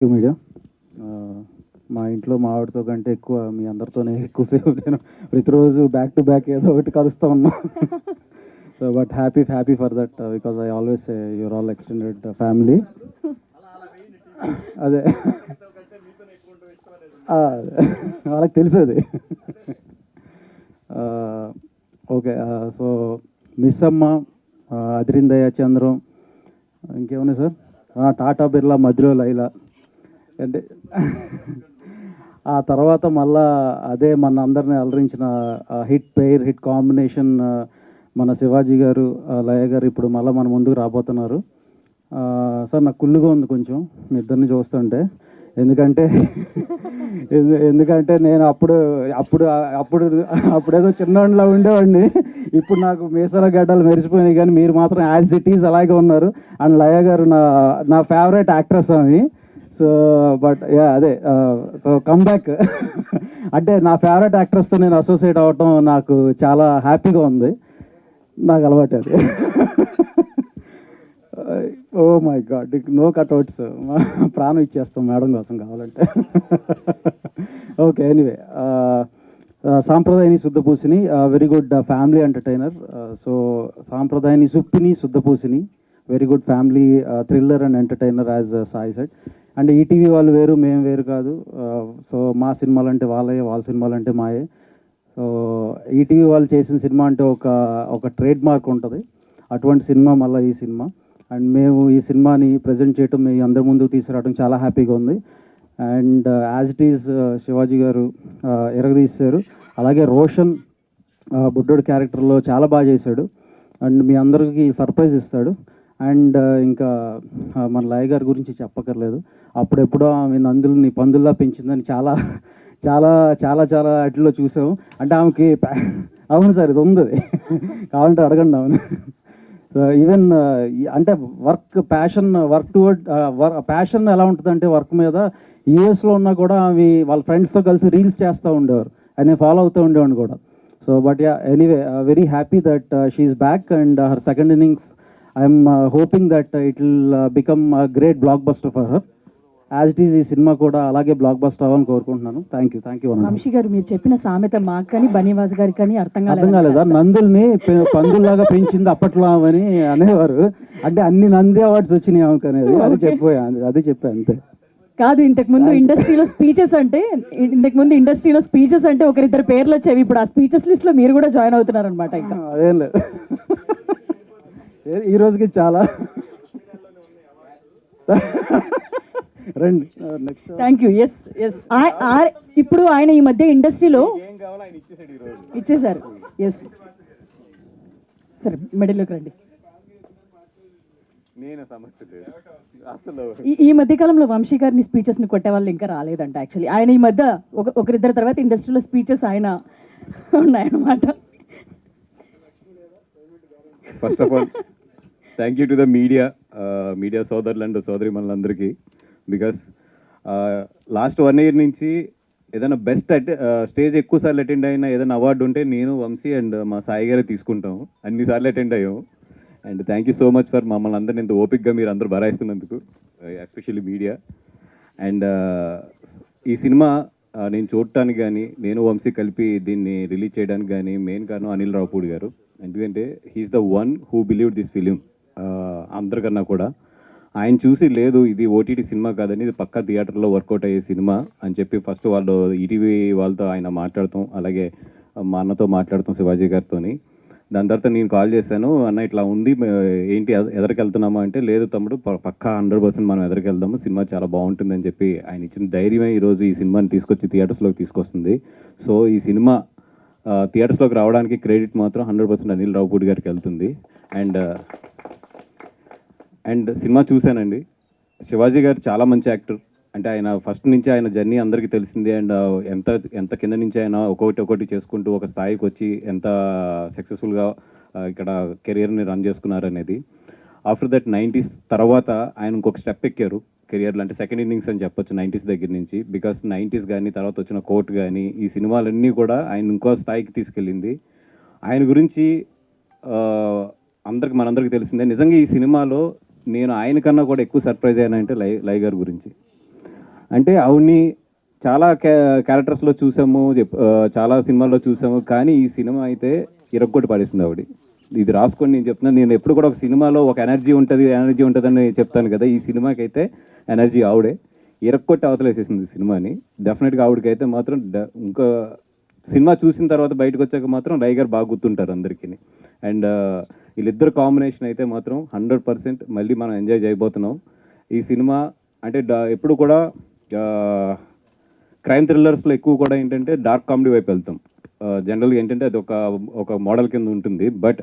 Media మా ఇంట్లో మా ఆవిడతో కంటే ఎక్కువ మీ అందరితోనే ఎక్కువసేపు నేను ప్రతిరోజు బ్యాక్ టు బ్యాక్ ఏదో ఒకటి కలుస్తూ ఉన్నా. So but happy for that because I always your all extended family. అదే వాళ్ళకి తెలుసు అది. ఓకే. సో మిస్ అమ్మ, అదిరిందయ్య చంద్రం, ఇంకేమున్నాయి సార్, టాటా బిర్లా, మధ్యలో లైలా. అంటే ఆ తర్వాత మళ్ళా అదే మన అందరిని అలరించిన హిట్ కాంబినేషన్ మన శివాజీ గారు, లయ గారు ఇప్పుడు మళ్ళీ మన ముందుకు రాబోతున్నారు. సార్ నాకు కుళ్ళుగా ఉంది కొంచెం మీ ఇద్దరిని చూస్తుంటే. ఎందుకంటే ఎందుకంటే నేను అప్పుడు అప్పుడు అప్పుడు అప్పుడేదో చిన్నవాడిలా ఉండేవాడిని. ఇప్పుడు నాకు మీసాల గడ్డలు మెరిసిపోయినాయి, కానీ మీరు మాత్రం యాజ్ ఇట్ ఈజ్ అలాగే ఉన్నారు. అండ్ లయ గారు నా నా ఫేవరెట్ యాక్ట్రెస్ ఆమె. సో బట్ యా అదే, సో కమ్బ్యాక్. అంటే నా ఫేవరెట్ యాక్ట్రెస్తో నేను అసోసియేట్ అవ్వటం నాకు చాలా హ్యాపీగా ఉంది. నాకు అలవాటు అది. Oh my god, no cutouts. ప్రాణం ఇచ్చేస్తాం మేడం కోసం కావాలంటే. Okay, anyway, Sampradayini Suddhapoosini, very good family entertainer. So Sampradayini Suppini Suddhapoosini, very good family thriller and entertainer as Sai said. And ETV వాళ్ళు వేరు, మేము వేరు కాదు. సో మా సినిమాలు అంటే వాళ్ళే, వాళ్ళ సినిమాలు అంటే మాయే. సో ఈటీవీ వాళ్ళు చేసిన సినిమా అంటే ఒక ఒక ట్రేడ్ మార్క్ ఉంటుంది. అటువంటి సినిమా మళ్ళీ ఈ సినిమా. అండ్ మేము ఈ సినిమాని ప్రజెంట్ చేయటం, మీ అందరి ముందుకు తీసుకురావడం చాలా హ్యాపీగా ఉంది. And as it is Shivaji గారు ఎరగదీశారు. అలాగే రోషన్ బుడ్డోడు క్యారెక్టర్లో చాలా బాగా చేశాడు. అండ్ మీ అందరికీ సర్ప్రైజ్ ఇస్తాడు. అండ్ ఇంకా మన లయ గారి గురించి చెప్పక్కర్లేదు. అప్పుడెప్పుడో ఆమె నందుల్ని పందుల్లా పెంచిందని చాలా చాలా చాలా చాలా వాటిల్లో చూసాము. అంటే ఆమెకి అవును సార్, ఇది ఉంది, కావాలంటే అడగండి ఆమెను. సో ఈవెన్ అంటే వర్క్ టువర్డ్ ప్యాషన్ ఎలా ఉంటుంది అంటే వర్క్ మీద, యూఎస్లో ఉన్నా కూడా ఆమె వాళ్ళ ఫ్రెండ్స్తో కలిసి రీల్స్ చేస్తూ ఉండేవారు. ఆయన ఫాలో అవుతూ ఉండేవాడిని కూడా. So but yeah, anyway, very happy that she's back and her second innings I'm hoping that it will become great blockbuster for her. As it is ఈ సినిమా కూడా అలాగే బ్లాక్ బస్టర్ అవ్వాలని కోరుకుంటున్నాను. Thank you. వంశీ గారు, మీరు చెప్పిన సామెత మాకు కానీ బనీవాస్ గారికి కానీ అర్థం కాలేదా? నందుల్ని పందుల్లాగా పెంచింది అప్పట్లో అని అనేవారు. అంటే అన్ని నంది అవార్డ్స్ వచ్చినాయి ఆమెకు అనేది, అది చెప్పాను, అది చెప్పాను అంతే. కాదు, ఇంతకుముందు ఇండస్ట్రీలో స్పీచెస్ అంటే ఒకరిద్దరు పేర్లు వచ్చేవి. ఇప్పుడు ఆ స్పీచెస్ లిస్ట్ లో మీరు కూడా జాయిన్ అవుతున్నారు అనమాట. ఇంకా అదేం లేదు, ఈ రోజుకి చాలా. రండి next. Thank you. Yes yes, ఇప్పుడు ఆయన ఈ మధ్య ఇండస్ట్రీలో ఇచ్చేసారు. ఎస్ సరే, మిడిల్లోకి రండి. ఈ మధ్య కాలంలో వంశీ గారిని స్పీచెస్ ని కొట్టే వాళ్ళు ఇంకా రాలేదంట. యాక్చువల్లీ ఆయన ఈ మధ్య ఒకరిద్దరు తర్వాత ఇండస్ట్రీలో స్పీచెస్ ఆయన ఉన్నాయన్నమాట. First of all thank you to the media సోదరులు అండ్ సోదరి మనందరికీ. బికాస్ లాస్ట్ 1 year నుంచి ఏదైనా బెస్ట్ స్టేజ్ ఎక్కువసార్లు అటెండ్ అయినా ఏదైనా అవార్డు ఉంటే నేను, వంశీ అండ్ మా సాయి గారే తీసుకుంటాము. అన్నిసార్లు అటెండ్ అయ్యాము. And thank you so much for మమ్మల్ని అందరినీ ఇంత ఓపిక్గా మీరు అందరూ భరాయిస్తున్నందుకు, ఎస్పెషల్లీ మీడియా. అండ్ ఈ సినిమా నేను చూడటానికి కానీ, నేను వంశీ కలిపి దీన్ని రిలీజ్ చేయడానికి కానీ మెయిన్ కారణం అనిల్ రావుపూడి గారు. ఎందుకంటే he's the one who believe this film. అందరికన్నా కూడా ఆయన చూసి, లేదు ఇది ఓటీటీ సినిమా కాదని, ఇది పక్కా థియేటర్లో వర్కౌట్ అయ్యే సినిమా అని చెప్పి ఫస్ట్ వాళ్ళు ఈటీవీ వాళ్ళతో ఆయన మాట్లాడతాం, అలాగే మా అన్నతో మాట్లాడతాం, శివాజీ గారితోని. దాని తర్వాత నేను కాల్ చేశాను, అన్న ఇట్లా ఉంది, ఏంటి ఎదరికెళ్తున్నామా అంటే, లేదు తమ్ముడు పక్కా 100% మనం ఎదరికెళ్దాము, సినిమా చాలా బాగుంటుందని చెప్పి ఆయన ఇచ్చిన ధైర్యమే ఈరోజు ఈ సినిమాని తీసుకొచ్చి థియేటర్స్లోకి తీసుకొస్తుంది. సో ఈ సినిమా థియేటర్స్లోకి రావడానికి క్రెడిట్ మాత్రం 100% అనిల్ రావుపూడి గారికి వెళ్తుంది. అండ్ సినిమా చూశానండి. శివాజీ గారు చాలా మంచి యాక్టర్. అంటే ఆయన ఫస్ట్ నుంచి ఆయన జర్నీ అందరికీ తెలిసిందే. అండ్ ఎంత కింద నుంచి ఆయన ఒక్కొక్కటి చేసుకుంటూ ఒక స్థాయికి వచ్చి ఎంత సక్సెస్ఫుల్గా ఇక్కడ కెరియర్ని రన్ చేసుకున్నారనేది. ఆఫ్టర్ దట్ 90s తర్వాత ఆయన ఇంకొక స్టెప్ ఎక్కారు కెరియర్లో. అంటే సెకండ్ ఇన్నింగ్స్ అని చెప్పొచ్చు 90s దగ్గర నుంచి. బికాస్ 90s కానీ తర్వాత వచ్చిన కోర్ట్ కానీ ఈ సినిమాలన్నీ కూడా ఆయన ఇంకో స్థాయికి తీసుకెళ్ళింది. ఆయన గురించి మనందరికీ తెలిసిందే. నిజంగా ఈ సినిమాలో నేను ఆయన కన్నా కూడా ఎక్కువ సర్ప్రైజ్ అయ్యానంటే లై గారి గురించి. అంటే ఆవిడ్ని చాలా క్యారెక్టర్స్లో చూసాము, చాలా సినిమాల్లో చూసాము, కానీ ఈ సినిమా అయితే ఇరగ్గొట్టి పడేసింది ఆవిడ. ఇది రాసుకొని నేను చెప్తున్నాను, నేను ఎప్పుడు కూడా ఒక సినిమాలో ఒక ఎనర్జీ ఉంటుందని చెప్తాను కదా, ఈ సినిమాకి అయితే ఎనర్జీ ఆవిడే ఇరక్కొట్టి అవతలేసేసింది ఈ సినిమాని. డెఫినెట్గా ఆవిడకైతే మాత్రం ఇంకా సినిమా చూసిన తర్వాత బయటకు వచ్చాక మాత్రం టైగర్ బాగా గుర్తుంటారు అందరికీ. అండ్ వీళ్ళిద్దరు కాంబినేషన్ అయితే మాత్రం 100% మళ్ళీ మనం ఎంజాయ్ చేయబోతున్నాం ఈ సినిమా. అంటే ఎప్పుడు కూడా క్రైమ్ థ్రిల్లర్స్లో ఎక్కువ కూడా ఏంటంటే డార్క్ కామెడీ వైపు వెళ్తాం. జనరల్గా ఏంటంటే అది ఒక మోడల్ కింద ఉంటుంది. బట్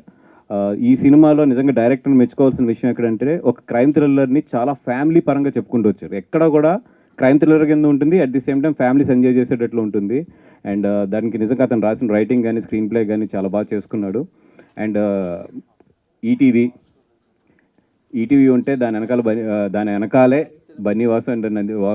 ఈ సినిమాలో నిజంగా డైరెక్టర్ని మెచ్చుకోవాల్సిన విషయం ఎక్కడంటే ఒక క్రైమ్ థ్రిల్లర్ని చాలా ఫ్యామిలీ పరంగా చెప్పుకుంటూ వచ్చారు. ఎక్కడ కూడా క్రైమ్ థ్రిల్లర్ కింద ఉంటుంది, at the same time families enjoy చేసేటట్లు ఉంటుంది. అండ్ దానికి నిజంగా అతను రాసిన రైటింగ్ కానీ స్క్రీన్ ప్లే కానీ చాలా బాగా చేసుకున్నాడు. అండ్ ఈటీవీ ఉంటే దాని వెనకాలే Bunny Vasu and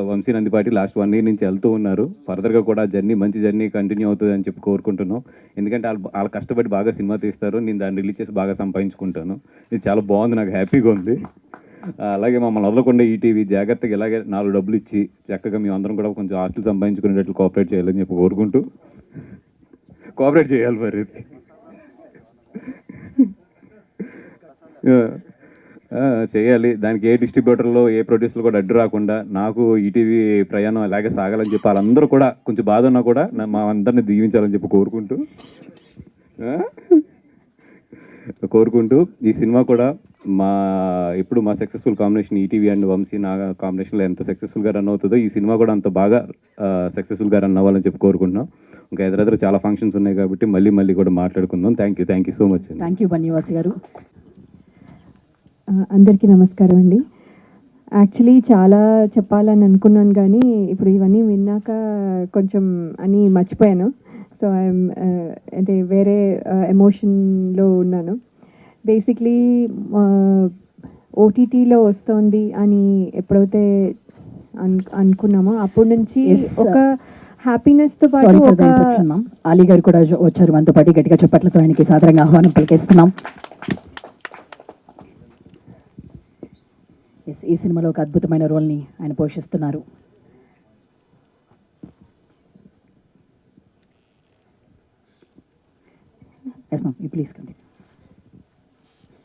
Vamsi Nandipati last 1 year నుంచి వెళ్తూ ఉన్నారు. ఫర్దర్గా కూడా మంచి జర్నీ కంటిన్యూ అవుతుంది అని చెప్పి కోరుకుంటున్నాం. ఎందుకంటే వాళ్ళు కష్టపడి బాగా సినిమా తీస్తారు, నేను దాన్ని రిలీజ్ చేసి బాగా సంపాదించుకుంటాను. ఇది చాలా బాగుంది, నాకు హ్యాపీగా ఉంది. అలాగే మమ్మల్ని వదలకుండా ఈటీవీ జాగ్రత్తగా ఇలాగే 4 డబ్బులు ఇచ్చి చక్కగా మేము అందరం కూడా కొంచెం ఆస్తులు సంపాదించుకునేటట్లు కోఆపరేట్ చేయాలని చెప్పి కోరుకుంటూ, కోఆపరేట్ చేయాలి మరి. చేయాలి. దానికి ఏ డిస్ట్రిబ్యూటర్లో ఏ ప్రొడ్యూసర్లు కూడా అడ్డు రాకుండా నాకు ఈటీవీ ప్రయాణం అలాగే సాగాలని చెప్పి వాళ్ళందరూ కూడా కొంచెం బాధ ఉన్నా కూడా మా అందరిని దీవించాలని చెప్పి కోరుకుంటూ ఈ సినిమా కూడా ఇప్పుడు మా successful combination ETV and Vamsi నా కాంబినేషన్లో ఎంత సక్సెస్ఫుల్గా రన్ అవుతుందో ఈ సినిమా కూడా అంత బాగా సక్సెస్ఫుల్గా రన్ అవ్వాలని చెప్పి కోరుకుంటున్నాం. ఇంకా ఎదురెదురు చాలా ఫంక్షన్స్ ఉన్నాయి కాబట్టి మళ్ళీ కూడా మాట్లాడుకుందాం. Thank you so much. Thank you Bunny Vasu గారు. అందరికీ నమస్కారం అండి. యాక్చువల్లీ చాలా చెప్పాలని అనుకున్నాను కానీ ఇప్పుడు ఇవన్నీ విన్నాక కొంచెం అని మర్చిపోయాను. సో ఐఎమ్ అంటే వేరే ఎమోషన్లో ఉన్నాను. బేసిక్లీ ఓటీటీలో వస్తుంది అని ఎప్పుడైతే అనుకున్నామో అప్పటి నుంచి ఒక హ్యాపీనెస్తో పాటు అలీ గారు కూడా వచ్చారు మనతో పాటు. గట్టిగా చెప్పట్లతో ఆయనకి సాదరంగా ఆహ్వానం పలికేస్తున్నాం. ఈ సినిమాలో ఒక అద్భుతమైన రోల్ని ఆయన పోషిస్తున్నారు. Please continue.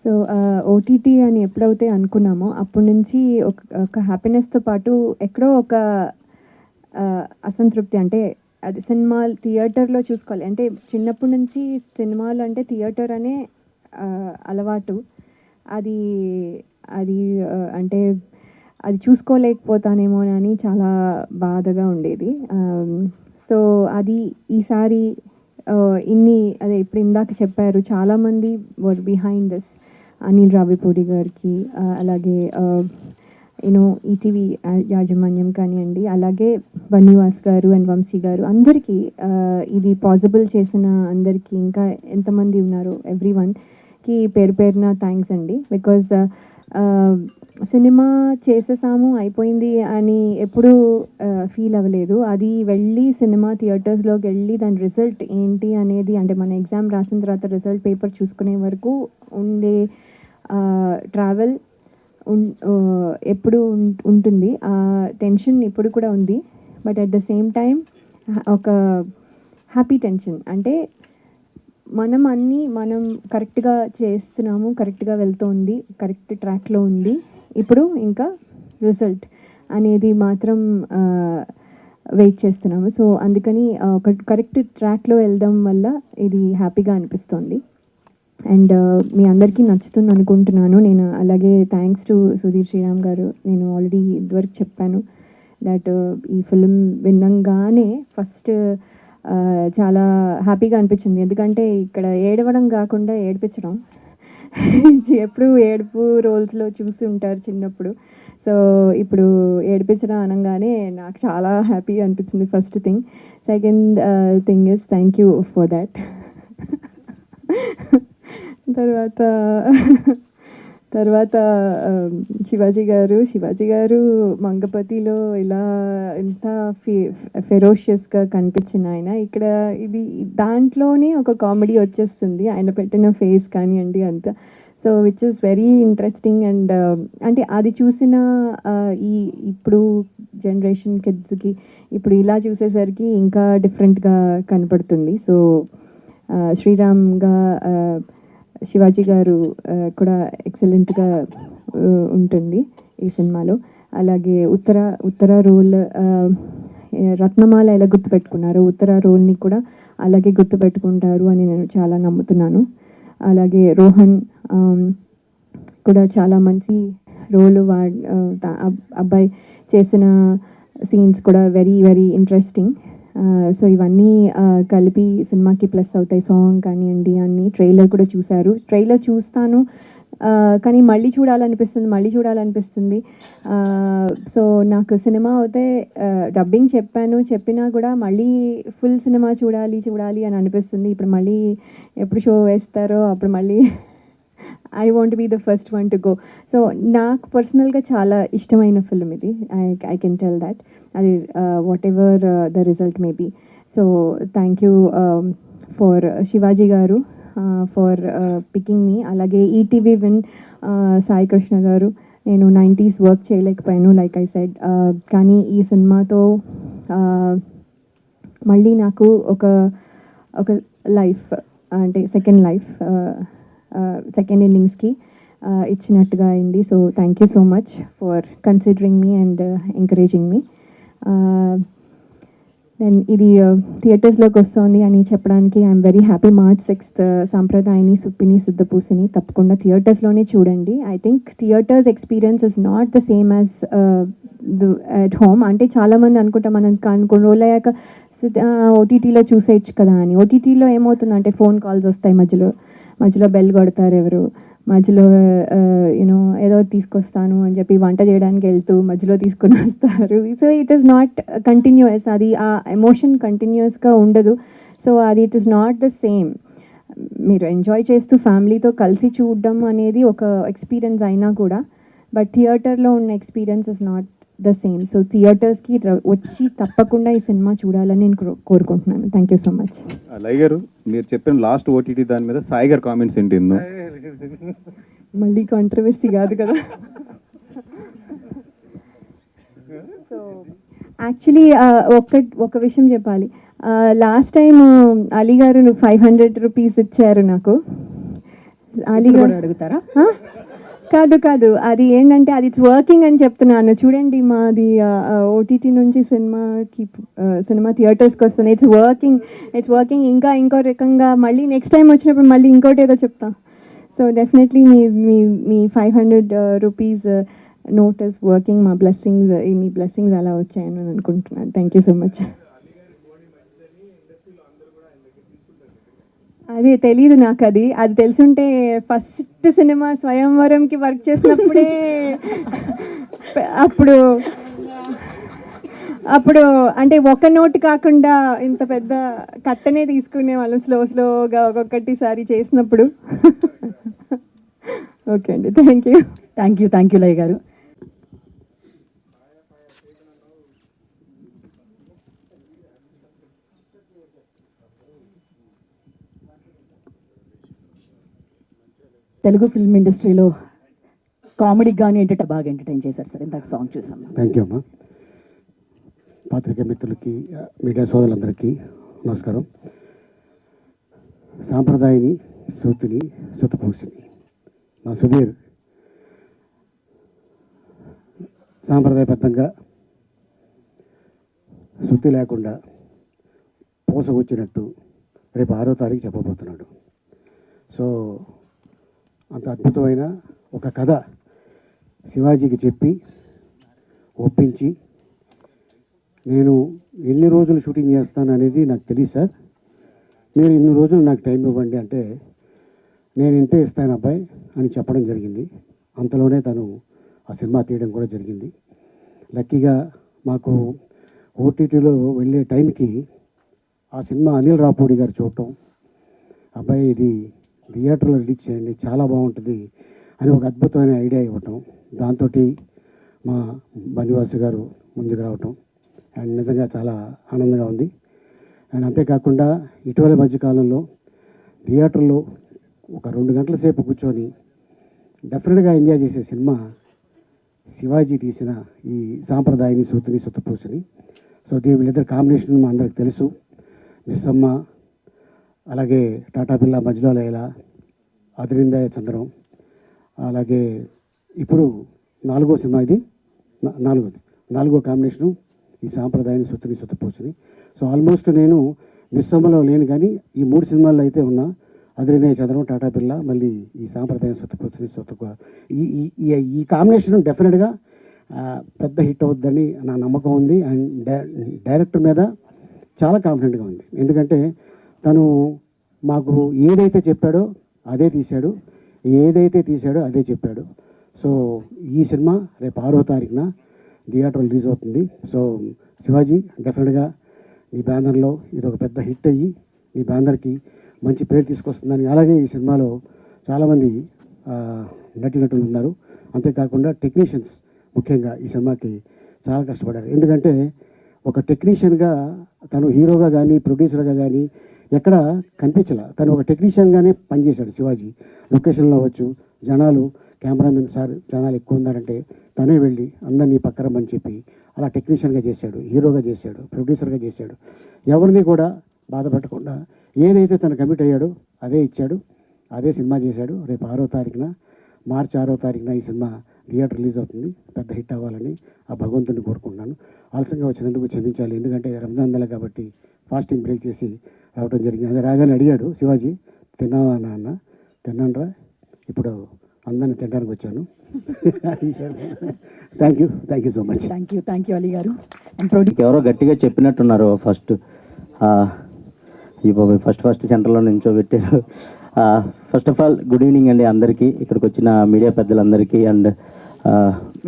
సో ఓటీటీ అని ఎప్పుడైతే అనుకున్నామో అప్పటి నుంచి ఒక హ్యాపీనెస్తో పాటు ఎక్కడో ఒక అసంతృప్తి. అంటే అది సినిమా థియేటర్లో చూసుకోవాలి అంటే చిన్నప్పటి నుంచి సినిమాలు అంటే థియేటర్ అనే అలవాటు. అది అంటే అది చూసుకోలేకపోతానేమో అని చాలా బాధగా ఉండేది. సో అది ఈసారి అదే ఇప్పుడు ఇందాక చెప్పారు చాలామంది వర్ బిహైండ్ దిస్. అనిల్ రావిపూడి గారికి, అలాగే ఈటీవీ యాజమాన్యం కానివ్వండి, అలాగే బన్నీవాస్ గారు అండ్ వంశీ గారు, అందరికీ ఇది పాసిబుల్ చేసిన అందరికీ, ఇంకా ఎంతమంది ఉన్నారో ఎవ్రీ వన్కి పేరున థ్యాంక్స్ అండి. బికాజ్ సినిమా చేసేసాము అయిపోయింది అని ఎప్పుడూ ఫీల్ అవ్వలేదు. అది వెళ్ళి సినిమా థియేటర్స్లోకి వెళ్ళి దాని రిజల్ట్ ఏంటి అనేది, అంటే మన ఎగ్జామ్ రాసిన తర్వాత రిజల్ట్ పేపర్ చూసుకునే వరకు ఉండే ట్రావెల్ ఎప్పుడు ఉంటుంది. ఆ టెన్షన్ ఇప్పుడు కూడా ఉంది. But at the same time ఒక హ్యాపీ టెన్షన్. అంటే మనం కరెక్ట్గా చేస్తున్నాము, కరెక్ట్గా వెళ్తుంది, కరెక్ట్ ట్రాక్లో ఉంది. ఇప్పుడు ఇంకా రిజల్ట్ అనేది మాత్రం వెయిట్ చేస్తున్నాము. సో అందుకని ఒక కరెక్ట్ ట్రాక్లో వెళ్ళడం వల్ల ఇది హ్యాపీగా అనిపిస్తుంది. అండ్ మీ అందరికీ నచ్చుతుంది అనుకుంటున్నాను నేను. అలాగే థ్యాంక్స్ టు సుధీర్ శ్రీరామ్ గారు. నేను ఆల్రెడీ ఇదివరకు చెప్పాను దట్ ఈ ఫిలిం విన్నంగానే ఫస్ట్ చాలా హ్యాపీగా అనిపించింది. ఎందుకంటే ఇక్కడ ఏడవడం కాకుండా ఏడిపించడం, ఎప్పుడు ఏడుపు రోల్స్లో చూసి ఉంటారు చిన్నప్పుడు. సో ఇప్పుడు ఏడిపించడం అనగానే నాకు చాలా హ్యాపీగా అనిపించింది first thing. Second thing is thank you for that. తర్వాత శివాజీ గారు మంగపతిలో ఇలా ఎంత ఫెరోషియస్గా కనిపించిన ఆయన, ఇక్కడ దాంట్లోనే ఒక కామెడీ వచ్చేస్తుంది ఆయన పెట్టిన ఫేస్ కానివ్వండి అంతా. So which is very interesting. And అంటే అది చూసిన ఈ ఇప్పుడు జనరేషన్ కిడ్స్కి ఇప్పుడు ఇలా చూసేసరికి ఇంకా డిఫరెంట్గా కనపడుతుంది. సో శ్రీరామ్గా శివాజీ గారు కూడా ఎక్సలెంట్గా ఉంటుంది ఈ సినిమాలో. అలాగే ఉత్తర రోల్ రత్నమాల ఎలా గుర్తుపెట్టుకున్నారు, ఉత్తర రోల్ని కూడా అలాగే గుర్తుపెట్టుకుంటారు అని నేను చాలా నమ్ముతున్నాను. అలాగే రోహన్ కూడా చాలా మంచి రోలు అబ్బాయి చేసిన సీన్స్ కూడా వెరీ వెరీ ఇంట్రెస్టింగ్. సో ఇవన్నీ కలిపి సినిమాకి ప్లస్ అవుతాయి. సాంగ్ కానివ్వండి అన్నీ. ట్రైలర్ కూడా చూశారు. ట్రైలర్ చూస్తాను కానీ మళ్ళీ చూడాలనిపిస్తుంది. సో నాకు సినిమా అయితే డబ్బింగ్ చెప్పినా కూడా మళ్ళీ ఫుల్ సినిమా చూడాలి అని అనిపిస్తుంది. ఇప్పుడు మళ్ళీ ఎప్పుడు షో వేస్తారో అప్పుడు మళ్ళీ I want be the first one to go. So నాకు పర్సనల్గా చాలా ఇష్టమైన ఫిల్మ్ ఇది. I can tell that. అది whatever the result may be. So thank you for Shivaji garu for picking మీ. అలాగే ఈటీవీ విన్ సాయి కృష్ణ గారు. నేను 90s వర్క్ చేయలేకపోయాను లైక్ ఐ సెడ్, కానీ ఈ సినిమాతో మళ్ళీ నాకు ఒక లైఫ్ అంటే సెకండ్ ఇన్నింగ్స్కి ఇచ్చినట్టుగా అయింది. So thank you so much for considering me and encouraging me. Then ఇది థియేటర్స్లోకి వస్తుంది అని చెప్పడానికి I'm very happy. March 6th Sampradayini Suppini Suddhapoosini తప్పకుండా థియేటర్స్లోనే చూడండి. I think theatres experience is not the same as at home. అంటే చాలామంది అనుకుంటాం మనం కొన్ని రోజులు అయ్యాక ఓటీటీలో చూసేయచ్చు కదా అని. ఓటీటీలో ఏమవుతుందంటే ఫోన్ కాల్స్ వస్తాయి, మధ్యలో బెల్ కొడతారు ఎవరు, మధ్యలో యూనో ఏదో తీసుకొస్తాను అని చెప్పి వంట చేయడానికి వెళ్తూ మధ్యలో తీసుకొని వస్తారు. So it is not continuous. అది ఆ ఎమోషన్ కంటిన్యూస్గా ఉండదు. సో అది it is not the same. మీరు ఎంజాయ్ చేస్తూ ఫ్యామిలీతో కలిసి చూడడం అనేది ఒక ఎక్స్పీరియన్స్ అయినా కూడా, బట్ థియేటర్లో ఉన్న experience is not the same. So థియేటర్స్కి వచ్చి తప్పకుండా ఈ సినిమా చూడాలని నేను కోరుకుంటున్నాను. Thank you so much. లై గారు, మీరు చెప్పిన లాస్ట్ ఓటీటీ దాని మీద సాయి గారు కామెంట్స్ ఏంటి? మళ్ళీ కాంట్రవర్సీ కాదు కదా. సో యాక్చువల్లీ ఒక విషయం చెప్పాలి. లాస్ట్ టైం అలీ గారు 500 రూపీస్ ఇచ్చారు నాకు. అలీ గారు అడుగుతారా? కాదు, అది ఏంటంటే అది ఇట్స్ వర్కింగ్ అని చెప్తున్నాను. చూడండి, మాది ఓటీటీ నుంచి సినిమా థియేటర్స్కి వస్తుంది. It's working. ఇంకో రకంగా మళ్ళీ నెక్స్ట్ టైం వచ్చినప్పుడు మళ్ళీ ఇంకోటి ఏదో చెప్తా. So definitely me 500 rupees note is working. Me blessings అలా వచ్చాయని నేను అనుకుంటున్నాను. Thank you so much. అదే తెలీదు నాకు. అది తెలుసుంటే ఫస్ట్ సినిమా స్వయంవరంకి వర్క్ చేసినప్పుడే అప్పుడు అంటే ఒక నోటు కాకుండా ఇంత పెద్ద కట్టనే తీసుకునే వాళ్ళం స్లోగా ఒక్కొక్కటిసారి చేసినప్పుడు. ఓకే అండి, థ్యాంక్ యూ లై గారు. తెలుగు ఫిల్మ్ ఇండస్ట్రీలో కామెడీకి కానీ బాగా ఎంటర్టైన్ చేశారు సార్. ఇందాక సాంగ్ చూసాం. థ్యాంక్ యూ అమ్మా. పాత్రికేయ మిత్రులకి, మీడియా సోదరులందరికీ నమస్కారం. సాంప్రదాయని సుతపూసిని మా సుధీర్ సాంప్రదాయబద్ధంగా శుద్ధి లేకుండా పోసగొచ్చినట్టు రేపు 6వ తారీఖు చెప్పబోతున్నాడు. సో అంత అద్భుతమైన ఒక కథ శివాజీకి చెప్పి ఒప్పించి, నేను ఎన్ని రోజులు షూటింగ్ చేస్తాను అనేది నాకు తెలియదు సార్, మీరు ఇన్ని రోజులు నాకు టైం ఇవ్వండి అంటే నేను ఇంతే ఇస్తాను అబ్బాయి అని చెప్పడం జరిగింది. అంతలోనే తను ఆ సినిమా తీయడం కూడా జరిగింది. లక్కీగా మాకు ఓటీటీలో వెళ్ళే టైంకి ఆ సినిమా అనిల్ రాపూడి గారు చూడటం, అబ్బాయి ఇది థియేటర్లో రిలీజ్ చేయండి చాలా బాగుంటుంది అని ఒక అద్భుతమైన ఐడియా ఇవ్వటం, దాంతో మా బన్నివాసు గారు ముందుకు రావటం అండ్ నిజంగా చాలా ఆనందంగా ఉంది. అండ్ అంతేకాకుండా ఇటీవల మధ్యకాలంలో థియేటర్లో ఒక 2 గంటల సేపు కూర్చొని డెఫినెట్గా ఎంజాయ్ చేసే సినిమా శివాజీ తీసిన ఈ సాంప్రదాయని సూతిని సుత్తపూసని. సో వీళ్ళిద్దరు కాంబినేషన్ మా అందరికి తెలుసు. మిస్సమ్మ, అలాగే టాటా పిల్ల, మధ్యలో లైలా, అదిరింద చంద్రం, అలాగే ఇప్పుడు 4వ సినిమా ఇది, నాలుగో కాంబినేషను ఈ సాంప్రదాయాన్ని సుత్తిని సుత్తపూసని. సో ఆల్మోస్ట్ నేను మిస్సమ్మలో లేను కానీ ఈ 3 సినిమాల్లో అయితే ఉన్నా. అదిరిందే చంద్రం, టాటా పిల్ల, మళ్ళీ ఈ సాంప్రదాయం సుత్తపూసని ఈ కాంబినేషన్ డెఫినెట్గా పెద్ద హిట్ అవుద్దని నా నమ్మకం ఉంది. అండ్ డైరెక్టర్ మీద చాలా కాన్ఫిడెంట్గా ఉంది. ఎందుకంటే తను మాకు ఏదైతే చెప్పాడో అదే తీశాడు, ఏదైతే తీశాడో అదే చెప్పాడు. సో ఈ సినిమా రేపు 6వ తారీఖున థియేటర్ రిలీజ్ అవుతుంది. సో శివాజీ డెఫినెట్గా నీ బ్యానర్లో ఇది ఒక పెద్ద హిట్ అయ్యి నీ బ్యానర్కి మంచి పేరు తీసుకొస్తుందని. అలాగే ఈ సినిమాలో చాలామంది నటీనటులు ఉన్నారు. అంతేకాకుండా టెక్నీషియన్స్ ముఖ్యంగా ఈ సినిమాకి చాలా కష్టపడ్డారు. ఎందుకంటే ఒక టెక్నీషియన్గా తను హీరోగా కానీ ప్రొడ్యూసర్గా కానీ ఎక్కడ కనిపించాల. తను ఒక టెక్నీషియన్గానే పనిచేశాడు శివాజీ. లొకేషన్లో అవ్వచ్చు, జనాలు కెమెరామెన్ సార్ జనాలు ఎక్కువ ఉన్నారంటే తనే వెళ్ళి అందరినీ పక్కరమని చెప్పి అలా టెక్నీషియన్గా చేశాడు, హీరోగా చేశాడు, ప్రొడ్యూసర్గా చేశాడు. ఎవరిని కూడా బాధ పెట్టకుండా ఏదైతే తను కమిట్ అయ్యాడో అదే ఇచ్చాడు, అదే సినిమా చేశాడు. రేపు 6వ తారీఖున, మార్చి 6వ తారీఖున ఈ సినిమా థియేటర్ రిలీజ్ అవుతుంది. పెద్ద హిట్ అవ్వాలని ఆ భగవంతుడిని కోరుకుంటున్నాను. ఆలస్యంగా వచ్చినందుకు క్షమించాలి, ఎందుకంటే రంజాన్ నెల కాబట్టి ఫాస్టింగ్ బ్రేక్ చేసి రావడం జరిగింది. అదే రాగానే అడిగాడు శివాజీ, తిన్నావా నాన్న? తిన్నానరా, ఇప్పుడు అందరిని తినడానికి వచ్చాను. Thank you so much. Thank you Ali garu. ఎవరో గట్టిగా చెప్పినట్టున్నారు ఫస్ట్ ఈ బాబాయ్ ఫస్ట్ సెంటర్లో నించోబెట్టారు. First of all good evening అండి అందరికీ, ఇక్కడికి వచ్చిన మీడియా పెద్దలందరికీ అండ్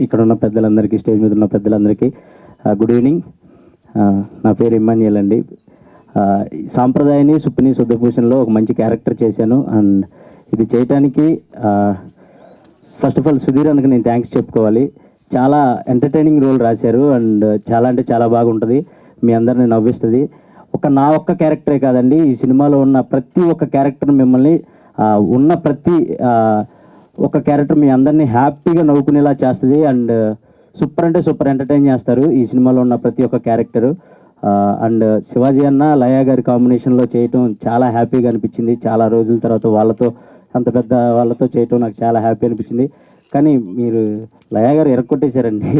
ఇక్కడ ఉన్న పెద్దలందరికీ, స్టేజ్ మీద ఉన్న పెద్దలందరికీ గుడ్ ఈవినింగ్. నా పేరు ఇమ్మాన్యుయల్ అండి. సాంప్రదాయని సుప్పిని సుద్దభూషణ్లో ఒక మంచి క్యారెక్టర్ చేశాను. అండ్ ఇది చేయటానికి ఫస్ట్ ఆఫ్ ఆల్ సుధీర్ అన్నకి నేను థ్యాంక్స్ చెప్పుకోవాలి. చాలా ఎంటర్టైనింగ్ రోల్ రాశారు అండ్ చాలా అంటే చాలా బాగుంటుంది, మీ అందరిని నవ్విస్తుంది. నా ఒక్క క్యారెక్టరే కాదండి, ఈ సినిమాలో ఉన్న ప్రతి ఒక్క క్యారెక్టర్ మిమ్మల్ని ఉన్న ప్రతి ఒక్క క్యారెక్టర్ మీ అందరినీ హ్యాపీగా నవ్వుకునేలా చేస్తుంది. అండ్ సూపర్ అంటే సూపర్ ఎంటర్టైన్ చేస్తారు ఈ సినిమాలో ఉన్న ప్రతి ఒక్క క్యారెక్టరు. అండ్ శివాజీ అన్న లయా గారి కాంబినేషన్లో చేయటం చాలా హ్యాపీగా అనిపించింది. చాలా రోజుల తర్వాత వాళ్ళతో, అంత పెద్ద వాళ్ళతో చేయటం నాకు చాలా హ్యాపీ అనిపించింది. కానీ మీరు లయా గారు ఎరక్కొట్టేశారండి,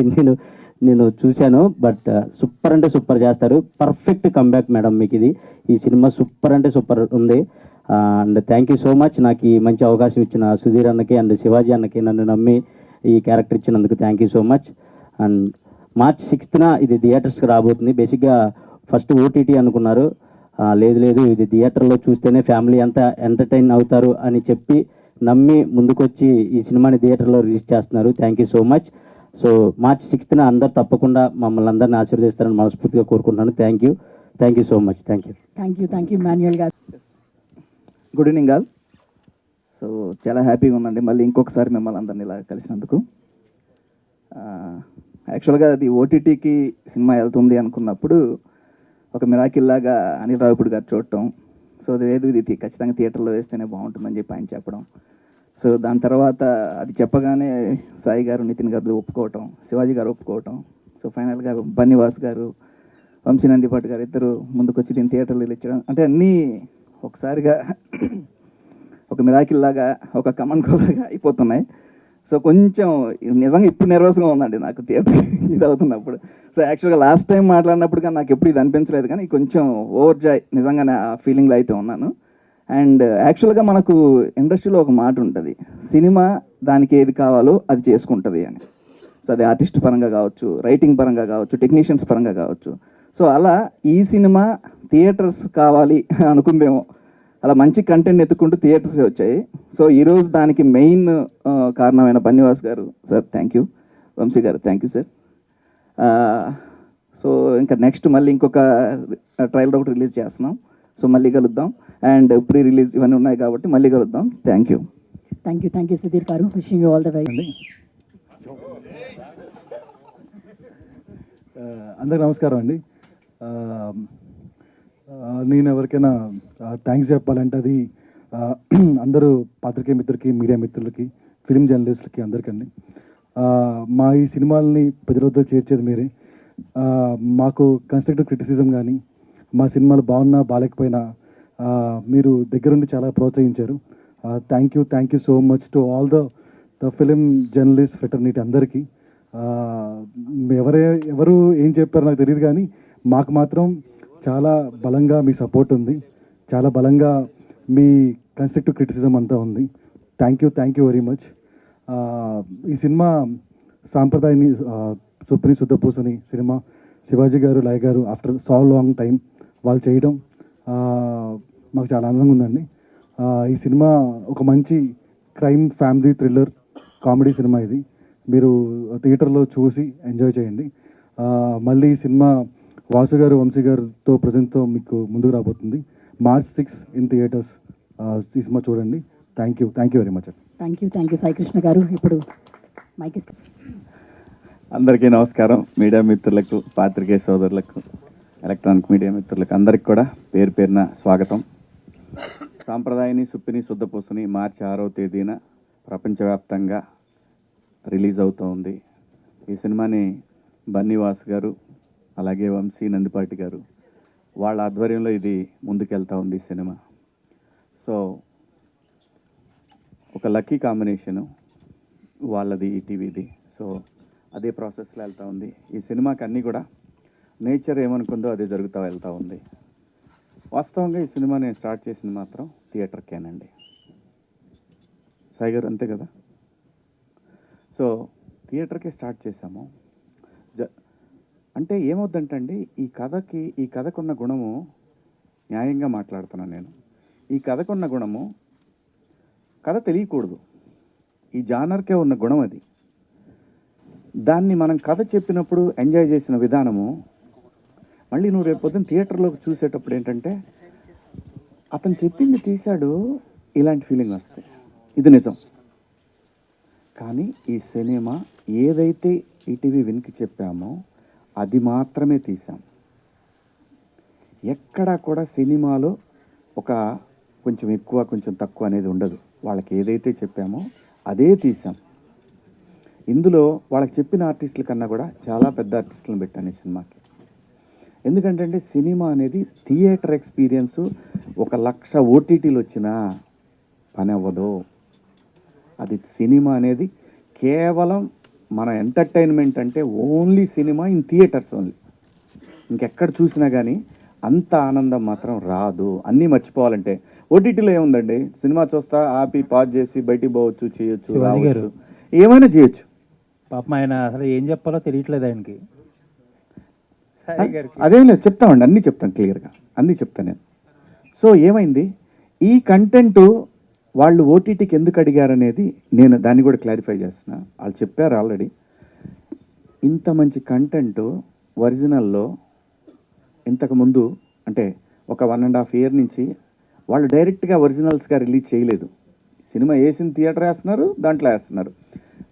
నేను చూశాను. బట్ సూపర్ అంటే సూపర్ చేస్తారు. పర్ఫెక్ట్ కంబ్యాక్ మేడం మీకు ఇది. ఈ సినిమా సూపర్ అంటే సూపర్ ఉంది. And thank you so much నాకు ఈ మంచి అవకాశం ఇచ్చిన సుధీర్ అన్నకి అండ్ శివాజీ అన్నకి, నన్ను నమ్మి ఈ క్యారెక్టర్ ఇచ్చినందుకు thank you so much. And March 6న ఇది థియేటర్స్కి రాబోతుంది. బేసిక్గా ఫస్ట్ ఓటీటీ అనుకున్నారు, లేదు ఇది థియేటర్లో చూస్తేనే ఫ్యామిలీ అంతా ఎంటర్టైన్ అవుతారు అని చెప్పి నమ్మి ముందుకొచ్చి ఈ సినిమాని థియేటర్లో రిలీజ్ చేస్తున్నారు. Thank you so much. So March 6న అందరు తప్పకుండా మమ్మల్ని అందరిని ఆశీర్వదిస్తారని మనస్ఫూర్తిగా కోరుకుంటున్నాను. Thank you so much. Thank you Manuel garu. Good evening all. So చాలా హ్యాపీగా ఉందండి మళ్ళీ ఇంకొకసారి మిమ్మల్ని అందరిని ఇలా కలిసినందుకు. యాక్చువల్గా అది ఓటీటీకి సినిమా వెళ్తుంది అనుకున్నప్పుడు ఒక మిరాకిల్ లాగా అనిల్ రావిపూడి గారు చూడటం, సో లేదు ఇది ఖచ్చితంగా థియేటర్లో వేస్తేనే బాగుంటుందని చెప్పి ఆయన చెప్పడం. సో దాని తర్వాత అది చెప్పగానే సాయి గారు, నితిన్ గారు ఒప్పుకోవటం, శివాజీ గారు ఒప్పుకోవటం, సో ఫైనల్గా బన్నీవాస్ గారు, వంశీనందిపాటి గారు ఇద్దరు ముందుకొచ్చి దీన్ని థియేటర్లో ఇచ్చడం, అంటే అన్నీ ఒకసారిగా ఒక మిరాకిల్ లాగా, ఒక కమన్ కోలాగా అయిపోతున్నాయి. సో కొంచెం నిజంగా ఇప్పుడు నెర్వస్గా ఉందండి నాకు థియేటర్ ఇది అవుతున్నప్పుడు. సో యాక్చువల్గా లాస్ట్ టైం మాట్లాడినప్పుడు కానీ నాకు ఎప్పుడు ఇది అనిపించలేదు, కానీ కొంచెం ఓవర్ జాయ్ నిజంగానే ఆ ఫీలింగ్లో అయితే ఉన్నాను. అండ్ యాక్చువల్గా మనకు ఇండస్ట్రీలో ఒక మాట ఉంటుంది, సినిమా దానికి ఏది కావాలో అది చేసుకుంటుంది అని. సో అది ఆర్టిస్ట్ పరంగా కావచ్చు, రైటింగ్ పరంగా కావచ్చు, టెక్నీషియన్స్ పరంగా కావచ్చు. సో అలా ఈ సినిమా థియేటర్స్ కావాలి అనుకుందేమో, అలా మంచి కంటెంట్ ఎత్తుకుంటూ థియేటర్స్ వచ్చాయి. సో ఈరోజు దానికి మెయిన్ కారణమైన బన్నీవాస్ గారు సార్ థ్యాంక్ యూ, వంశీ గారు థ్యాంక్ యూ సార్. సో ఇంకా నెక్స్ట్ మళ్ళీ ఇంకొక ట్రైలర్ ఒకటి రిలీజ్ చేస్తున్నాం. సో మళ్ళీ కలుద్దాం. అండ్ ప్రీ రిలీజ్ ఇవన్నీ ఉన్నాయి కాబట్టి మళ్ళీ కలుద్దాం. థ్యాంక్ యూ సుధీర్ గారు. Wishing you all the very. అందరికి నమస్కారం అండి. నేను ఎవరికైనా థ్యాంక్స్ చెప్పాలంటే అది అందరూ పాత్రికేయ మిత్రులకి, మీడియా మిత్రులకి, ఫిలిం జర్నలిస్టులకి అందరికండి. మా ఈ సినిమాలని ప్రజల వద్ద చేర్చేది మీరే. మాకు కన్స్ట్రక్టివ్ క్రిటిసిజం కానీ మా సినిమాలు బాగున్నా బాగాలేకపోయినా మీరు దగ్గరుండి చాలా ప్రోత్సహించారు. Thank you so much to all the film journalist fraternity అందరికీ. ఎవరు ఏం చెప్పారో నాకు తెలియదు కానీ మాకు మాత్రం చాలా బలంగా మీ సపోర్ట్ ఉంది, చాలా బలంగా మీ కన్స్ట్రక్టివ్ క్రిటిసిజం అంతా ఉంది. Thank you very much. ఈ సినిమా సాంప్రదాయని సుప్ని శుద్ధపూసని సినిమా శివాజీ గారు లయ గారు ఆఫ్టర్ లాంగ్ టైం వాళ్ళు చేయడం మాకు చాలా ఆనందంగా ఉందండి. ఈ సినిమా ఒక మంచి crime family thriller comedy cinema. ఇది మీరు థియేటర్లో చూసి ఎంజాయ్ చేయండి. మళ్ళీ ఈ సినిమా వాసు గారు వంశీ గారితో ప్రజెంట్తో మీకు ముందుకు రాబోతుంది. March 6 in theatres. ఈ సినిమా చూడండి. Thank you very much. Thank you Saikrishna గారు. ఇప్పుడు మైక్ ఇస్తాను. అందరికీ నమస్కారం. మీడియా మిత్రులకు, పాత్రికేయ సోదరులకు, ఎలక్ట్రానిక్ మీడియా మిత్రులకు అందరికీ కూడా పేరు పేరున స్వాగతం. సాంప్రదాయని సుప్పిని శుద్ధపూసని మార్చి 6వ తేదీన ప్రపంచవ్యాప్తంగా రిలీజ్ అవుతూ ఉంది. ఈ సినిమాని బన్నీవాస్ గారు అలాగే వంశీ నందిపాటి గారు వాళ్ళ ఆధ్వర్యంలో ఇది ముందుకెళ్తూ ఉంది ఈ సినిమా. సో ఒక లక్కీ కాంబినేషను వాళ్ళది ఈటీవీది. సో అదే ప్రాసెస్లో వెళ్తూ ఉంది. ఈ సినిమాకి అన్నీ కూడా నేచర్ ఏమనుకుందో అదే జరుగుతూ వెళ్తూ ఉంది. వాస్తవంగా ఈ సినిమా నేను స్టార్ట్ చేసింది మాత్రం థియేటర్కేనండి. సాయి గారు అంతే కదా. సో థియేటర్కే స్టార్ట్ చేశాము. అంటే ఏమవుద్దంటే ఈ కథకున్న గుణము, న్యాయంగా మాట్లాడుతున్నాను నేను, ఈ కథకున్న గుణము కథ తెలియకూడదు. ఈ జానర్కే ఉన్న గుణం అది. దాన్ని మనం కథ చెప్పినప్పుడు ఎంజాయ్ చేసిన విధానము మళ్ళీ నువ్వు రేపు పొద్దున్న థియేటర్లోకి చూసేటప్పుడు ఏంటంటే అతను చెప్పింది తీశాడు, ఇలాంటి ఫీలింగ్ వస్తాయి. ఇది నిజం. కానీ ఈ సినిమా ఏదైతే ఈటీవీ విన్కి చెప్పామో అది మాత్రమే తీసాం. ఎక్కడా కూడా సినిమాలో ఒక కొంచెం ఎక్కువ కొంచెం తక్కువ అనేది ఉండదు. వాళ్ళకి ఏదైతే చెప్పామో అదే తీసాం. ఇందులో వాళ్ళకి చెప్పిన ఆర్టిస్టుల కన్నా కూడా చాలా పెద్ద ఆర్టిస్టులను పెట్టాను ఈ సినిమాకి. ఎందుకంటే సినిమా అనేది థియేటర్ ఎక్స్పీరియన్సు 1,00,000 ఓటీటీలు వచ్చినా పని అవ్వదు. అది సినిమా అనేది కేవలం మన ఎంటర్టైన్మెంట్ అంటే only cinema in theatres only. ఇంకెక్కడ చూసినా కానీ అంత ఆనందం మాత్రం రాదు. అన్నీ మర్చిపోవాలంటే ఓటీటీలో ఏముందండి, సినిమా చూస్తా ఆపి పాజ్ చేసి బయటికి పోవచ్చు, చేయొచ్చు, రావచ్చు, ఏమైనా చేయొచ్చు. పాపం ఆయన అసలు ఏం చెప్పాలో తెలియట్లేదు ఆయనకి. అదేం లేదు, చెప్తామండి, అన్నీ చెప్తాను, క్లియర్గా అన్నీ చెప్తాను నేను. సో ఏమైంది, ఈ కంటెంట్ వాళ్ళు ఓటీటీకి ఎందుకు అడిగారనేది నేను దాన్ని కూడా క్లారిఫై చేస్తున్నా. వాళ్ళు చెప్పారు ఆల్రెడీ. ఇంత మంచి కంటెంట్ ఒరిజినల్లో ఇంతకుముందు అంటే ఒక 1.5 year నుంచి వాళ్ళు డైరెక్ట్గా ఒరిజినల్స్గా రిలీజ్ చేయలేదు. సినిమా వేసిన థియేటర్ వేస్తున్నారు, దాంట్లో వేస్తున్నారు.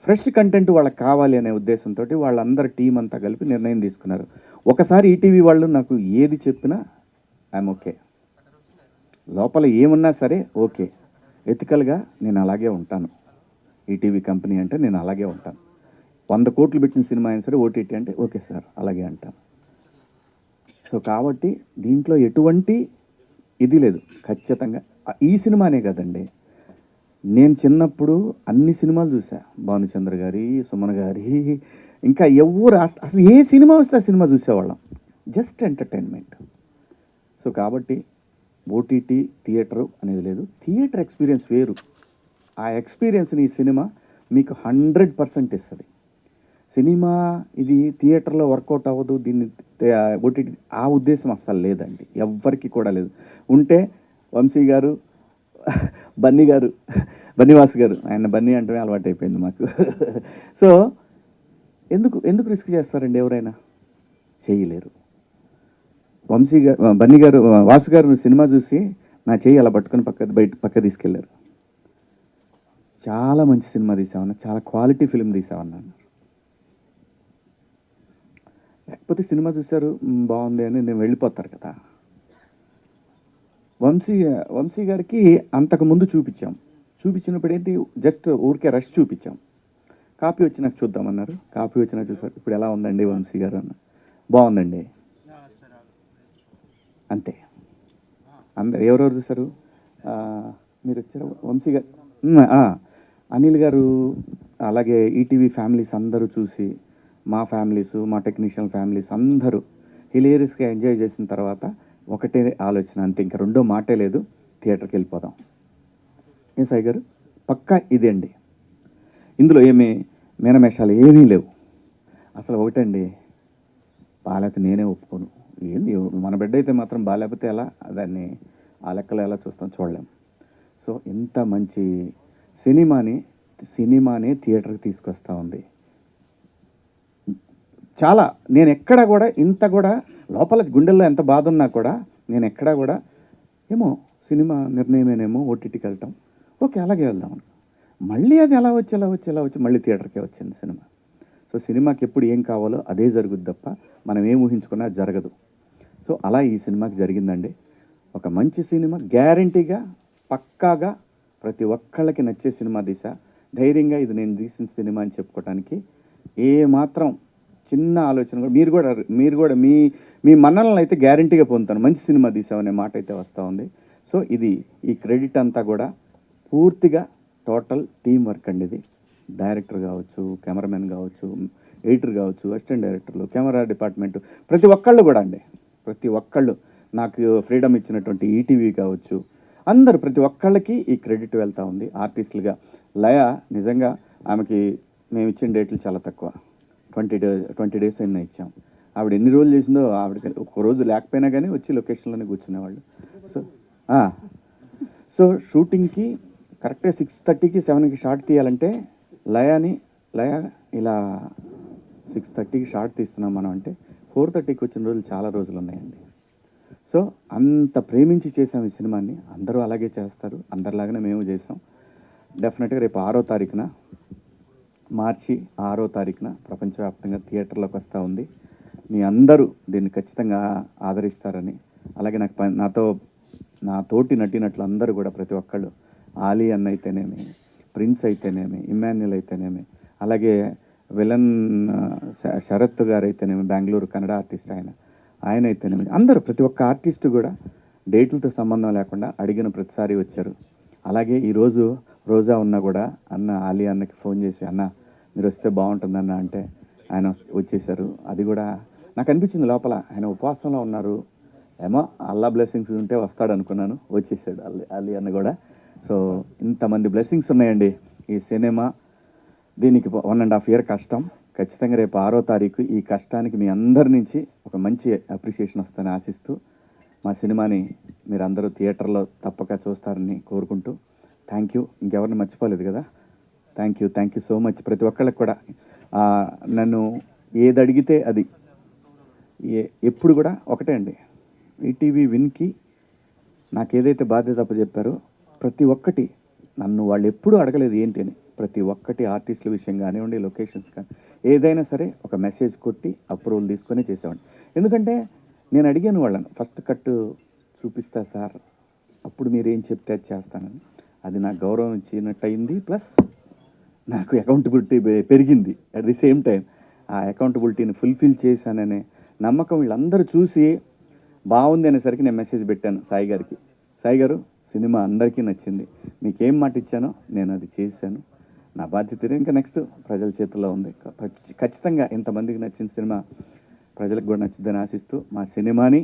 ఫ్రెష్ కంటెంట్ వాళ్ళకి కావాలి అనే ఉద్దేశంతో వాళ్ళందరి టీం అంతా కలిపి నిర్ణయం తీసుకున్నారు. ఒకసారి ఈటీవీ వాళ్ళు నాకు ఏది చెప్పినా ఐఎమ్ ఓకే, లోపల ఏమున్నా సరే ఓకే. ఎథికల్గా నేను అలాగే ఉంటాను. ఈటీవీ కంపెనీ అంటే నేను అలాగే ఉంటాను. 100 కోట్లు పెట్టిన సినిమా అయినా సరే ఓటీటీ అంటే ఓకే సార్ అలాగే అంటాను. సో కాబట్టి దీంట్లో ఎటువంటి ఇది లేదు. ఖచ్చితంగా ఈ సినిమానే కదండి, నేను చిన్నప్పుడు అన్ని సినిమాలు చూసా. భానుచంద్ర గారి, సుమన్ గారి, ఇంకా ఎవరు అసలు ఏ సినిమా వస్తే ఆ సినిమా చూసేవాళ్ళం. Just entertainment. సో కాబట్టి ఓటీటీ థియేటరు అనేది లేదు. థియేటర్ ఎక్స్పీరియన్స్ వేరు. ఆ ఎక్స్పీరియన్స్ని ఈ సినిమా మీకు 100% ఇస్తుంది. సినిమా ఇది థియేటర్లో వర్కౌట్ అవ్వదు, దీన్ని ఓటీటీ, ఆ ఉద్దేశం అస్సలు లేదండి, ఎవ్వరికి కూడా లేదు. ఉంటే వంశీ గారు, బన్నీవాస్ గారు, ఆయన బన్నీ అంటే అలవాటు అయిపోయింది మాకు. సో ఎందుకు రిస్క్ చేస్తారండి, ఎవరైనా చేయలేరు. వాసు గారు సినిమా చూసి నా చెయ్యి అలా పట్టుకొని పక్క తీసుకెళ్ళారు. చాలా మంచి సినిమా తీసామన్నా, చాలా క్వాలిటీ ఫిల్మ్ తీసామన్నా. లేకపోతే సినిమా చూశారు బాగుంది అని నేను వెళ్ళిపోతారు కదా. వంశీ గారికి అంతకుముందు చూపించినప్పుడు ఏంటి జస్ట్ ఊరికే రష్ చూపించాం. కాపీ వచ్చినాక చూద్దామన్నారు. కాపీ వచ్చినాక చూసారు. ఇప్పుడు ఎలా ఉందండి వంశీ గారు అన్న. బాగుందండి అంతే. అందరు ఎవరెవరు చూసారు? మీరు వచ్చారు వంశీ గారు, అనిల్ గారు, అలాగే ఈటీవీ ఫ్యామిలీస్ అందరూ చూసి, మా ఫ్యామిలీస్, మా టెక్నీషియన్ ఫ్యామిలీస్ అందరూ హిలేరియస్గా ఎంజాయ్ చేసిన తర్వాత ఒకటే ఆలోచన, అంతే, ఇంకా రెండో మాటే లేదు, థియేటర్కి వెళ్ళిపోదాం. ఏం సాయి గారు, పక్కా ఇదే అండి. ఇందులో ఏమీ మేనమేషాలు ఏమీ లేవు. అసలు ఒకటండి, బాలేకపోతే నేనే ఒప్పుకోను. ఏంది మన బిడ్డ అయితే మాత్రం బాలేకపోతే ఎలా, దాన్ని ఆ లెక్కలో ఎలా చూస్తాం, చూడలేం. సో ఇంత మంచి సినిమాని థియేటర్కి తీసుకొస్తా ఉంది. చాలా, నేను ఎక్కడా కూడా ఇంత కూడా లోపల గుండెల్లో ఎంత బాధ ఉన్నా కూడా నేను ఎక్కడా కూడా ఏమో సినిమా నిర్ణయమేనేమో ఓటీటీకి వెళ్ళటం, ఓకే అలాగే వెళ్దాం. మళ్ళీ అది ఎలా వచ్చి మళ్ళీ థియేటర్కే వచ్చింది సినిమా. సో సినిమాకి ఎప్పుడు ఏం కావాలో అదే జరుగుద్ది తప్ప మనం ఏం ఊహించుకున్నా జరగదు. సో అలా ఈ సినిమాకి జరిగిందండి. ఒక మంచి సినిమా, గ్యారంటీగా పక్కాగా ప్రతి ఒక్కళ్ళకి నచ్చే సినిమా తీసా. ధైర్యంగా ఇది నేను తీసిన సినిమా అని చెప్పుకోవడానికి ఏ మాత్రం చిన్న ఆలోచన కూడా మీరు కూడా మీ మన్ననలు అయితే గ్యారంటీగా పొందుతాను. మంచి సినిమా తీసామనే మాట అయితే వస్తూ ఉంది. సో ఈ క్రెడిట్ అంతా కూడా పూర్తిగా టోటల్ టీం వర్క్ అండి. ఇది డైరెక్టర్ కావచ్చు, కెమెరామెన్ కావచ్చు, ఎడిటర్ కావచ్చు, అసిస్టెంట్ డైరెక్టర్లు, కెమెరా డిపార్ట్మెంటు, ప్రతి ఒక్కళ్ళు కూడా అండి. ప్రతి ఒక్కళ్ళు నాకు ఫ్రీడమ్ ఇచ్చినటువంటి ఈటీవీ కావచ్చు, అందరూ ప్రతి ఒక్కళ్ళకి ఈ క్రెడిట్ వెళ్తూ ఉంది. ఆర్టిస్టులుగా లయ నిజంగా ఆమెకి మేము ఇచ్చిన డేట్లు చాలా తక్కువ, 20 డేస్ అయినా ఇచ్చాం. ఆవిడ ఎన్ని రోజులు చేసిందో, ఆవిడకి ఒక రోజు లేకపోయినా కానీ వచ్చి లొకేషన్లోనే కూర్చునేవాళ్ళు. సో షూటింగ్కి కరెక్ట్గా 6:30కి 7కి షార్ట్ తీయాలంటే లయ ఇలా 6:30కి షార్ట్ తీస్తున్నాం మనం అంటే 4:30కి వచ్చిన రోజులు చాలా రోజులు ఉన్నాయండి. సో అంత ప్రేమించి చేసాం ఈ సినిమాని. అందరూ అలాగే చేస్తారు, అందరిలాగానే మేము చేసాం. డెఫినెట్గా రేపు 6వ తారీఖున, మార్చి 6వ తారీఖున ప్రపంచవ్యాప్తంగా థియేటర్లోకి వస్తూ ఉంది. మీ అందరూ దీన్ని ఖచ్చితంగా ఆదరిస్తారని, అలాగే నా తోటి నటినట్లు అందరూ కూడా ప్రతి ఒక్కళ్ళు, ఆలీ అన్న అయితేనేమి, ప్రిన్స్ అయితేనేమి, ఇమ్మాన్యుల్ అయితేనేమి, అలాగే విలన్ శరత్ గారు అయితేనేమి, బెంగళూరు కన్నడ ఆర్టిస్ట్ ఆయన అయితేనేమి, అందరూ ప్రతి ఒక్క ఆర్టిస్టు కూడా డేట్లతో సంబంధం లేకుండా అడిగిన ప్రతిసారి వచ్చారు. అలాగే ఈరోజు రోజా ఉన్నా కూడా ఆలీ అన్నకి ఫోన్ చేసి, అన్న మీరు వస్తే బాగుంటుందన్న అంటే ఆయన వచ్చేసారు. అది కూడా నాకు అనిపించింది లోపల, ఆయన ఉపవాసంలో ఉన్నారు, ఏమో అల్లా బ్లెస్సింగ్స్ ఉంటే వస్తాడు అనుకున్నాను, వచ్చేసాడు అలీ అన్న కూడా. సో ఇంతమంది బ్లెస్సింగ్స్ ఉన్నాయండి ఈ సినిమా. దీనికి 1.5 year కష్టం. ఖచ్చితంగా రేపు 6వ తారీఖు ఈ కష్టానికి మీ అందరి నుంచి ఒక మంచి అప్రిషియేషన్ వస్తుందని ఆశిస్తూ, మా సినిమాని మీరు అందరూ థియేటర్లో తప్పక చూస్తారని కోరుకుంటూ, థ్యాంక్ యూ. ఇంకెవరిని మర్చిపోలేదు కదా, థ్యాంక్ యూ సో మచ్. ప్రతి ఒక్కళ్ళకి కూడా నన్ను ఏది అడిగితే అది, ఎప్పుడు కూడా ఒకటే అండి, ఈటీవీ విన్కి నాకు ఏదైతే బాధ్యత చెప్పారో ప్రతి ఒక్కటి నన్ను వాళ్ళు ఎప్పుడూ అడగలేదు ఏంటి అని. ప్రతి ఒక్కటి ఆర్టిస్టుల విషయం కానివ్వండి, లొకేషన్స్ కానీ ఏదైనా సరే ఒక మెసేజ్ కొట్టి అప్రూవల్ తీసుకొని చేసేవాడిని. ఎందుకంటే నేను అడిగాను వాళ్ళని, ఫస్ట్ కట్ చూపిస్తా సార్, అప్పుడు మీరు ఏం చెప్తే అది చేస్తానని. అది నాకు గౌరవం ఇచ్చినట్టు అయింది, ప్లస్ నాకు అకౌంటబిలిటీ పెరిగింది. అట్ ది సేమ్ టైం ఆ అకౌంటబిలిటీని ఫుల్ఫిల్ చేశాననే నమ్మకం వీళ్ళందరూ చూసి బాగుంది అనేసరికి నేను మెసేజ్ పెట్టాను సాయి గారికి, సాయి గారు సినిమా అందరికీ నచ్చింది, మీకేం మాట ఇచ్చానో నేను అది చేశాను, నా బాధ్యత ఇంకా నెక్స్ట్ ప్రజల చేతుల్లో ఉంది. ఖచ్చితంగా ఇంతమందికి నచ్చిన సినిమా ప్రజలకు కూడా నచ్చుద్దని ఆశిస్తూ, మా సినిమాని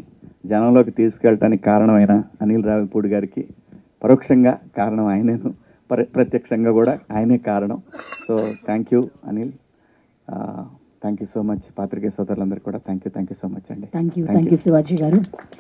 జనంలోకి తీసుకెళ్ళటానికి కారణమైన అనిల్ రావిపూడి గారికి పరోక్షంగా కారణం ఆయనేను, ప్రత్యక్షంగా కూడా ఆయనే కారణం. So thank you Anil, thank you so much. పాత్రికేయ సోదరులందరికీ కూడా థ్యాంక్ యూ సో మచ్ అండి. థ్యాంక్ యూ శివాజీ గారు.